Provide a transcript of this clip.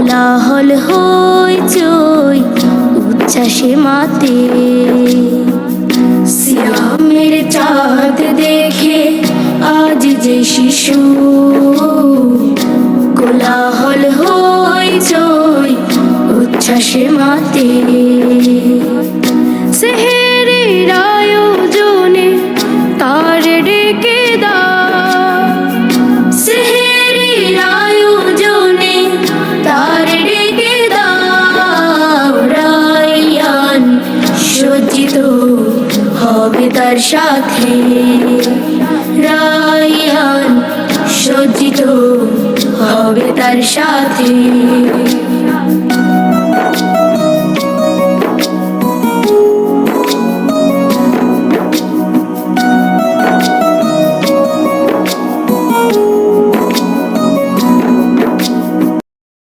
কোলাহল হইচই উচ্ছ্বাসে মাতে। সিয়ামের চাঁদ দেখে আজ যে শিশু, কোলাহল হইচই উচ্ছ্বাসে মাতে। সেহেরির আয়োজনে তার ডেকে দাও, সেহেরির আয়োজনে তার ডেকে দাও। রায়্যান সজ্জিত হবে তার সাথে, রায়্যান সজ্জিত হবে তার সাথে।